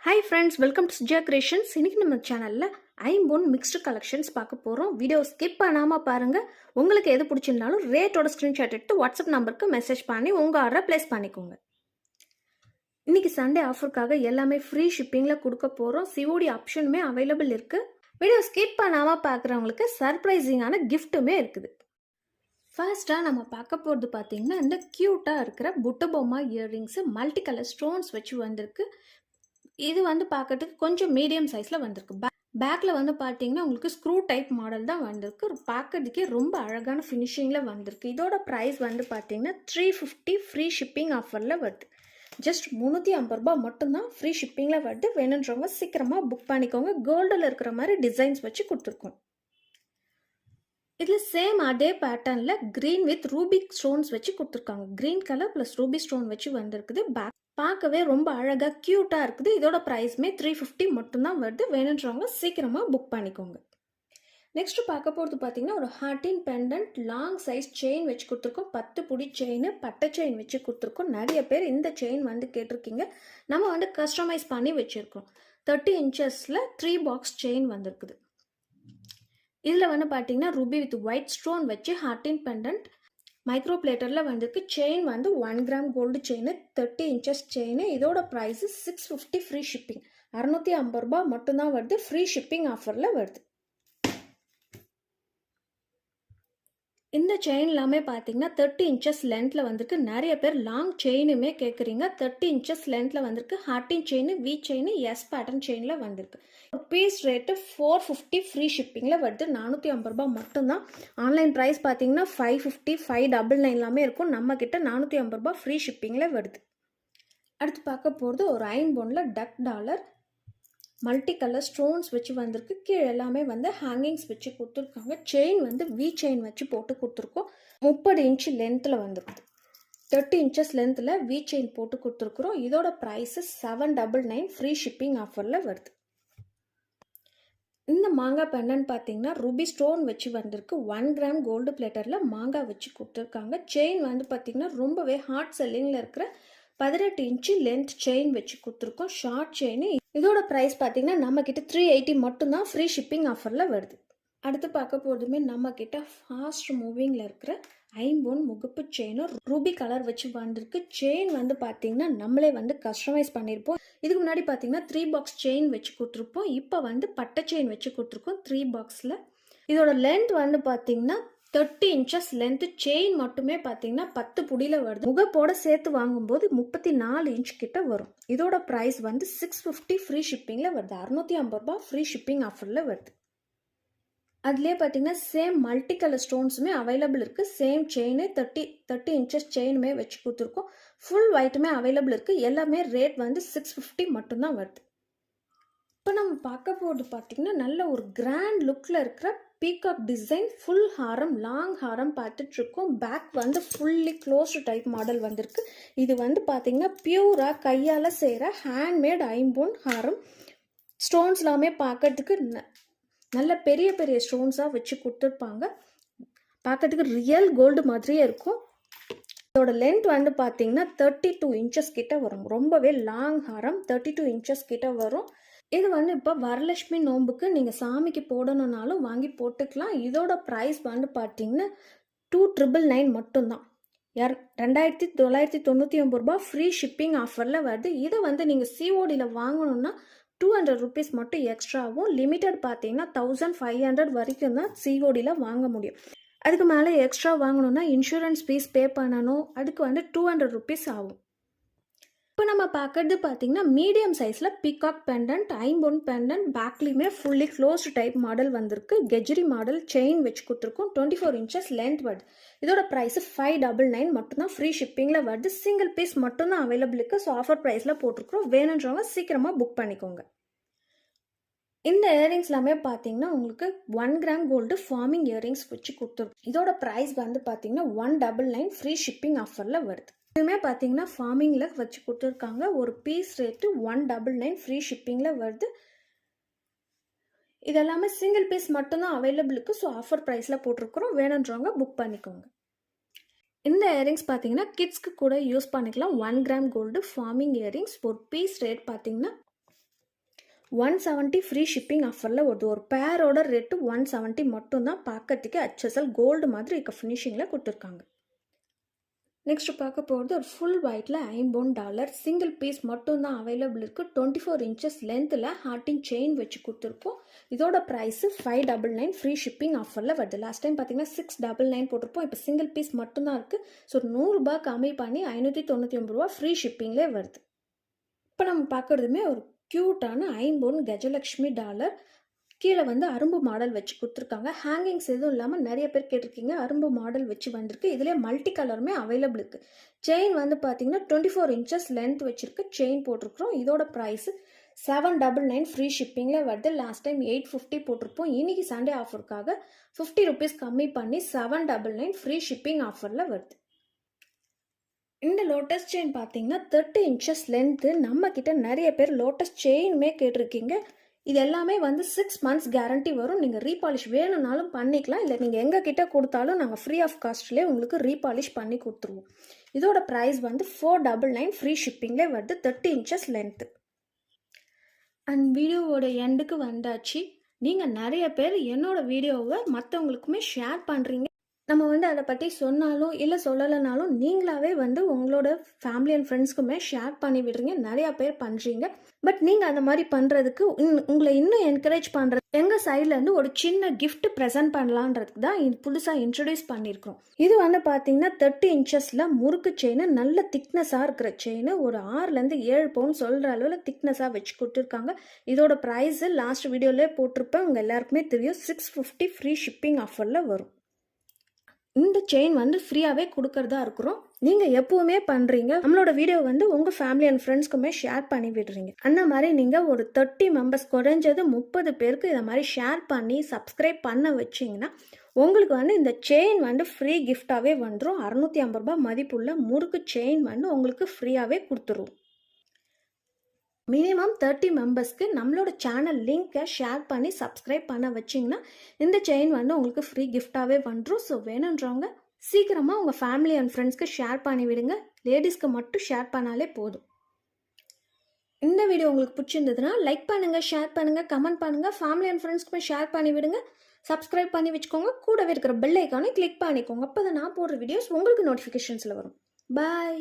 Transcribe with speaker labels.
Speaker 1: Hi friends, welcome to Sujya Creations. இன்னைக்கு நம்ம சேனல்ல ஐம்பொன் மிக்ஸ்டு கலெக்ஷன்ஸ் பார்க்க போறோம். வீடியோ ஸ்கிப் பண்ணாம பாருங்க. உங்களுக்கு எது பிடிச்சிருந்தாலும் ரேட்டோட ஸ்கிரீன்ஷாட் எடுத்து வாட்ஸ்அப் நம்பருக்கு மெசேஜ் பண்ணி உங்க ஆர்டரை பிளேஸ் பண்ணிக்கோங்க. இன்னைக்கு சண்டே ஆஃபருக்காக எல்லாமே ஃப்ரீ ஷிப்பிங்ல கொடுக்க போறோம். சிஓடி ஆப்ஷனுமே அவைலபிள் இருக்கு. வீடியோ ஸ்கிப் பண்ணாம பார்க்குறவங்களுக்கு சர்ப்ரைசிங்கான கிஃப்ட்டுமே இருக்குது. ஃபர்ஸ்ட்டாக நம்ம பார்க்க போகிறது பார்த்தீங்கன்னா இந்த க்யூட்டாக இருக்கிற புட்ட பொம்மா இயர்ரிங்ஸு மல்டி கலர் ஸ்டோன்ஸ் வச்சு வந்திருக்கு. இது வந்து பார்க்கறதுக்கு கொஞ்சம் மீடியம் சைஸில் வந்திருக்கு. பேக்கில் வந்து பார்த்தீங்கன்னா உங்களுக்கு ஸ்க்ரூ டைப் மாடல் தான் வந்திருக்கு. பார்க்கறதுக்கே ரொம்ப அழகான ஃபினிஷிங்கில் வந்திருக்கு. இதோட ப்ரைஸ் வந்து பார்த்தீங்கன்னா 350 ஃப்ரீ ஷிப்பிங் ஆஃபரில் வருது. ஜஸ்ட் 350 ரூபாய் மட்டும்தான் ஃப்ரீ ஷிப்பிங்கில் வருது. வேணுன்றவங்க சீக்கிரமாக புக் பண்ணிக்கோங்க. கோல்டில் இருக்கிற மாதிரி டிசைன்ஸ் வச்சு கொடுத்துருக்கோம். இதில் சேம் அதே பேட்டர்னில் க்ரீன் வித் ரூபி ஸ்டோன்ஸ் வச்சு கொடுத்துருக்காங்க. Green colour plus Ruby stone வச்சு வந்திருக்குது. பார்க்கவே ரொம்ப அழகாக க்யூட்டாக இருக்குது. இதோட ப்ரைஸ்மே 350 மட்டும்தான் வருது. வேணுன்றவங்க சீக்கிரமாக புக் பண்ணிக்கோங்க. நெக்ஸ்ட் பார்க்க போகிறது பார்த்தீங்கன்னா ஒரு heart pendant long size chain வச்சு கொடுத்துருக்கோம். 10 புடி செயின் பட்டை செயின் வச்சு கொடுத்துருக்கோம். நிறைய பேர் இந்த செயின் வந்து கேட்டிருக்கீங்க. நம்ம வந்து கஸ்டமைஸ் பண்ணி வச்சுருக்கோம். 30 இன்ச்சஸில் 3 பாக்ஸ் செயின் வந்திருக்குது. இதில் வந்து பார்த்தீங்கன்னா ரூபி வித் ஒயிட் ஸ்டோன் வச்சு ஹார்டின் பெண்டன்ட் மைக்ரோ பிளேட்டரில் வந்திருக்கு. செயின் வந்து 1 gram gold chain 30 inches chain. இதோட ப்ரைஸ் 650 ஃப்ரீ ஷிப்பிங். 650 ரூபாய் மட்டும்தான் வருது. ஃப்ரீ ஷிப்பிங் ஆஃபரில் வருது. இந்த செயின் எல்லாமே பார்த்தீங்கன்னா 30 இன்ச்சஸ் லென்த்தில் வந்திருக்கு. நிறைய பேர் லாங் செயினுமே கேட்குறீங்க. 30 இன்ச்சஸ் லென்த்தில் வந்திருக்கு. ஹார்டின் chain V chain S pattern செயினில் வந்திருக்கு. ஒரு பீஸ் ரேட்டு 450 ஃப்ரீ ஷிப்பிங்கில் வருது. 450 ரூபாய் மட்டும்தான். ஆன்லைன் ப்ரைஸ் பார்த்தீங்கன்னா 550 599 எல்லாமே இருக்கும். நம்ம கிட்ட 450 ரூபாய் ஃப்ரீ ஷிப்பிங்கில் வருது. அடுத்து பார்க்க போகிறது ஒரு ஐம்பொன்னில் டக் டாலர் மல்டி கலர் ஸ்டோன்ஸ் வச்சு வந்திருக்கு. கீழே எல்லாமே வந்து ஹேங்கிங்ஸ் வச்சு கொடுத்துருக்காங்க. செயின் வந்து வி செயின் வச்சு போட்டு கொடுத்துருக்கோம். 30 இன்ச்சு லென்த்தில் வந்துருக்கு. 30 இன்ச்சஸ் லென்த்தில் வி செயின் போட்டு கொடுத்துருக்குறோம். இதோட ப்ரைஸு 799 ஃப்ரீ ஷிப்பிங் ஆஃபரில் வருது. இந்த மாங்காய் பெண்டன் பார்த்தீங்கன்னா ரூபி ஸ்டோன் வச்சு வந்திருக்கு. 1 கிராம் கோல்டு பிளேட்டரில் மாங்காய் வச்சு கொடுத்துருக்காங்க. செயின் வந்து பார்த்தீங்கன்னா ரொம்பவே ஹார்ட் செல்லிங்கில் இருக்கிற 18 இன்ச்சு லென்த் செயின் வச்சு கொடுத்துருக்கோம். Short chain. இதோட ப்ரைஸ் பார்த்தீங்கன்னா நம்ம கிட்ட 380 மட்டும்தான் ஃப்ரீ ஷிப்பிங் ஆஃபரில் வருது. அடுத்து பார்க்க போகிறதுமே நம்ம கிட்ட ஃபாஸ்ட் மூவிங்கில் இருக்கிற ஐம்பொன் முகப்பு செயினும் ரூபி கலர் வச்சு வந்திருக்கு. செயின் வந்து பார்த்தீங்கன்னா நம்மளே வந்து கஸ்டமைஸ் பண்ணியிருப்போம். இதுக்கு முன்னாடி பார்த்தீங்கன்னா 3 பாக்ஸ் செயின் வச்சு கொடுத்துருப்போம். இப்போ வந்து பட்டை செயின் வச்சு கொடுத்துருக்கோம் 3 பாக்ஸில். இதோட லென்த் வந்து பார்த்தீங்கன்னா 30 இன்ச்சஸ் லென்த்து. செயின் மட்டுமே பார்த்தீங்கன்னா 10 புடியில் வருது. முகப்போட சேர்த்து வாங்கும்போது 34 இன்ச் கிட்ட வரும். இதோட ப்ரைஸ் வந்து 650 ஃப்ரீ ஷிப்பிங்கில் வருது. 650 ரூபாய் ஃப்ரீ ஷிப்பிங் ஆஃபரில் வருது. அதுலேயே பார்த்தீங்கன்னா சேம் மல்டி கலர் ஸ்டோன்ஸுமே அவைலபிள் இருக்குது. சேம் செயின் 30 இன்ச்சஸ் செயினுமே வச்சு கொடுத்துருக்கோம். ஃபுல் ஒயிட்டுமே அவைலபிள் இருக்குது. எல்லாமே ரேட் வந்து 650 மட்டும்தான் வருது. இப்போ நம்ம பார்க்க போகிறது பார்த்தீங்கன்னா நல்ல ஒரு கிராண்ட் லுக்கில் இருக்கிற பீகாக் டிசைன் ஃபுல் ஹாரம் லாங் ஹாரம் பார்த்துட்ருக்கோம். பேக் வந்து ஃபுல்லி க்ளோஸ்டு டைப் மாடல் வந்திருக்கு. இது வந்து பார்த்தீங்கன்னா பியூராக கையால் செய்கிற ஹேண்ட்மேட் ஐம்பொன் ஹாரம். ஸ்டோன்ஸ் எல்லாமே பார்க்கறதுக்கு நல்ல பெரிய பெரிய ஸ்டோன்ஸாக வச்சு கொடுத்துருப்பாங்க. பார்க்கறதுக்கு ரியல் கோல்டு மாதிரியே இருக்கும். இதோட லென்த் வந்து பார்த்தீங்கன்னா 32 இன்ச்சஸ் கிட்ட வரும். ரொம்பவே லாங் ஹாரம் 32 இன்ச்சஸ் கிட்ட வரும். இது வந்து இப்போ வரலட்சுமி நோம்புக்கு நீங்கள் சாமிக்கு போடணுன்னாலும் வாங்கி போட்டுக்கலாம். இதோட ப்ரைஸ் வந்து பார்த்தீங்கன்னா 2999 மட்டும்தான். 2999 ரூபாய் ஃப்ரீ ஷிப்பிங் ஆஃபரில் வருது. இதை வந்து நீங்கள் சிஓடியில் வாங்கணுன்னா 200 ருபீஸ் மட்டும் எக்ஸ்ட்ராவும். லிமிட்டட் பார்த்தீங்கன்னா 1500 வரைக்கும் தான் சிஓடியில் வாங்க முடியும். அதுக்கு மேலே எக்ஸ்ட்ரா வாங்கணுன்னா இன்சூரன்ஸ் ஃபீஸ் பே பண்ணணும். அதுக்கு வந்து 200 ருபீஸ் ஆகும். இப்போ நம்ம பார்க்கறது பார்த்தீங்கன்னா மீடியம் சைஸில் பீகாக் பெண்டன்ட் ஐம்பொன் பெண்டன்ட். பேக்லேயுமே ஃபுல்லி க்ளோஸ்டு டைப் மாடல் வந்திருக்கு. கெஜ்ரி மாடல் செயின் வச்சு கொடுத்துருக்கோம். 24 இன்ச்சஸ் லென்த் வருது. இதோட ப்ரைஸு 599 மட்டும்தான் ஃப்ரீ ஷிப்பிங்கில் வருது. சிங்கிள் பீஸ் மட்டும்தான் அவைலபிள் இருக்குது. ஸோ ஆஃபர் ப்ரைஸில் போட்டிருக்கிறோம். வேணுன்றவங்க சீக்கிரமாக புக் பண்ணிக்கோங்க. இந்த இயரிங்ஸ் எல்லாமே பார்த்தீங்கன்னா உங்களுக்கு 1 கிராம் கோல்டு ஃபார்மிங் இயரிங்ஸ் வச்சு கொடுத்துருக்கோம். இதோட ப்ரைஸ் வந்து பார்த்தீங்கன்னா 199 ஃப்ரீ ஷிப்பிங் ஆஃபரில் வருது. இதுவுமே பார்த்தீங்கன்னா ஃபார்மிங்கில் வச்சு கொடுத்துருக்காங்க. ஒரு பீஸ் ரேட்டு 199 ஃப்ரீ ஷிப்பிங்கில் வருது. இதெல்லாமே சிங்கிள் பீஸ் மட்டும்தான் அவைலபிள் இருக்குது. ஸோ ஆஃபர் ப்ரைஸில் போட்டிருக்கிறோம். வேணுன்றவங்க புக் பண்ணிக்கோங்க. இந்த இயரிங்ஸ் பார்த்தீங்கன்னா கிட்ஸ்க்கு கூட யூஸ் பண்ணிக்கலாம். 1 கிராம் கோல்டு ஃபார்மிங் இயரிங்ஸ் ஒரு பீஸ் ரேட் பார்த்தீங்கன்னா 170 ஃப்ரீ ஷிப்பிங் ஆஃபரில் வருது. ஒரு பேரோட ரேட்டு 170 மட்டும்தான். பார்க்கறதுக்கு HSL கோல்டு மாதிரி இருக்க ஃபினிஷிங்கில் கொடுத்துருக்காங்க. நெக்ஸ்ட் பார்க்க போகிறது ஒரு ஃபுல் ஒயிட்டில் $50 சிங்கிள் பீஸ் மட்டும்தான் அவைலபிள் இருக்குது. 24 இன்ச்சஸ் லென்த்தில் ஹார்ட்டின் செயின் வச்சு கொடுத்துருப்போம். இதோட ப்ரைஸு $599 ஃப்ரீ ஷிப்பிங் ஆஃபரில் வருது. லாஸ்ட் டைம் பார்த்தீங்கன்னா $699 போட்டிருப்போம். இப்போ சிங்கிள் பீஸ் மட்டும்தான் இருக்குது. ஸோ $100 கம்மி பண்ணி $599 ஃப்ரீ ஷிப்பிங்லேயே வருது. இப்போ நம்ம பார்க்குறதுமே ஒரு க்யூட்டான ஐம்பொன் கஜலக்ஷ்மி டாலர். கீழே வந்து அரும்பு மாடல் வச்சு கொடுத்துருக்காங்க. ஹேங்கிங்ஸ் எதுவும் இல்லாமல் நிறைய பேர் கேட்டிருக்கீங்க. அரும்பு மாடல் வச்சு வந்திருக்கு. இதுலேயே மல்டி கலருமே அவைலபிள் இருக்குது. செயின் வந்து பார்த்தீங்கன்னா 24 இன்ச்சஸ் லென்த் வச்சுருக்கு. செயின் போட்டிருக்கிறோம். இதோட ப்ரைஸு $799 ஃப்ரீ ஷிப்பிங்கில் வருது. லாஸ்ட் டைம் $850 போட்டிருப்போம். இன்றைக்கி சண்டே ஆஃபருக்காக $50 கம்மி பண்ணி $799 ஃப்ரீ ஷிப்பிங் ஆஃபரில் வருது. இந்த லோட்டஸ் செயின் பார்த்தீங்கன்னா 30 இன்ச்சஸ் லென்த்து. நம்மக்கிட்ட நிறைய பேர் லோட்டஸ் செயினுமே கேட்டிருக்கீங்க. இது எல்லாமே வந்து 6 months கேரண்டி வரும். நீங்கள் ரீபாலிஷ் வேணும்னாலும் பண்ணிக்கலாம். இல்லை நீங்கள் எங்கள் கிட்டே கொடுத்தாலும் நாங்கள் ஃப்ரீ ஆஃப் காஸ்ட்லேயே உங்களுக்கு ரீபாலிஷ் பண்ணி கொடுத்துருவோம். இதோட ப்ரைஸ் வந்து $499 ஃப்ரீ ஷிப்பிங்லேயே வருது. 30 இன்ச்சஸ் லென்த்து. அண்ட் வீடியோவோட எண்டுக்கு வந்தாச்சு. நீங்கள் நிறைய பேர் என்னோடய வீடியோவை மற்றவங்களுக்குமே ஷேர் பண்ணுறீங்க. நம்ம வந்து அதை பற்றி சொன்னாலும் இல்லை சொல்லலைனாலும் நீங்களாவே வந்து உங்களோட ஃபேமிலி அண்ட் ஃப்ரெண்ட்ஸ்க்குமே ஷேர் பண்ணி விடுறீங்க. நிறையா பேர் பண்ணுறீங்க. பட் நீங்கள் அந்த மாதிரி பண்ணுறதுக்கு உங்களை இன்னும் என்கரேஜ் பண்ணுறது எங்கள் சைட்லேருந்து ஒரு சின்ன கிஃப்ட் ப்ரெசென்ட் பண்ணலான்றதுக்கு தான் இது புதுசாக இன்ட்ரடியூஸ் பண்ணியிருக்கிறோம். இது வந்து பார்த்தீங்கன்னா 30 இன்ச்சஸில் முறுக்கு செயின், நல்ல திக்னஸாக இருக்கிற செயின். ஒரு 6லேருந்து 7 பவுண்ட் சொல்கிற அளவில் திக்னஸாக வச்சு கொடுத்துருக்காங்க. இதோட ப்ரைஸு லாஸ்ட் வீடியோவிலே போட்டிருப்பேன். உங்கள் எல்லாருக்குமே தெரியும். $650 ஃப்ரீ ஷிப்பிங் ஆஃபரில் வரும். இந்த செயின் வந்து ஃப்ரீயாகவே கொடுக்கறதா இருக்கிறோம். நீங்கள் எப்போவுமே பண்ணுறீங்க. நம்மளோட வீடியோ வந்து உங்கள் ஃபேமிலி அண்ட் ஃப்ரெண்ட்ஸ்க்குமே ஷேர் பண்ணி விடுறீங்க. அந்த மாதிரி நீங்கள் ஒரு 30 மெம்பர்ஸ், குறைஞ்சது 30 பேருக்கு இதை மாதிரி ஷேர் பண்ணி சப்ஸ்கிரைப் பண்ண வச்சிங்கன்னா உங்களுக்கு வந்து இந்த செயின் வந்து ஃப்ரீ கிஃப்டாகவே வந்துடும். $650 மதிப்புள்ள முறுக்கு செயின் வந்து உங்களுக்கு ஃப்ரீயாகவே கொடுத்துருவோம். மினிமம் 30 மெம்பர்ஸ்க்கு நம்மளோட சேனல் லிங்க்கை ஷேர் பண்ணி சப்ஸ்கிரைப் பண்ண வச்சிங்கன்னா இந்த செயின் வந்து உங்களுக்கு ஃப்ரீ கிஃப்டாகவே வந்துடும். ஸோ வேணுன்றவங்க சீக்கிரமாக உங்கள் ஃபேமிலி அண்ட் ஃப்ரெண்ட்ஸ்க்கு ஷேர் பண்ணி விடுங்க. லேடிஸ்க்கு மட்டும் ஷேர் பண்ணாலே போதும். இந்த வீடியோ உங்களுக்கு பிடிச்சிருந்ததுன்னா லைக் பண்ணுங்கள், ஷேர் பண்ணுங்கள், கமெண்ட் பண்ணுங்கள். ஃபேமிலி அண்ட் ஃப்ரெண்ட்ஸ்க்குமே ஷேர் பண்ணி விடுங்க. சப்ஸ்கிரைப் பண்ணி வச்சுக்கோங்க. கூடவே இருக்கிற பெல் ஐக்கானை கிளிக் பண்ணிக்கோங்க. அப்போ தான் நான் போடுற வீடியோஸ் உங்களுக்கு நோட்டிஃபிகேஷன்ஸில் வரும். பாய்.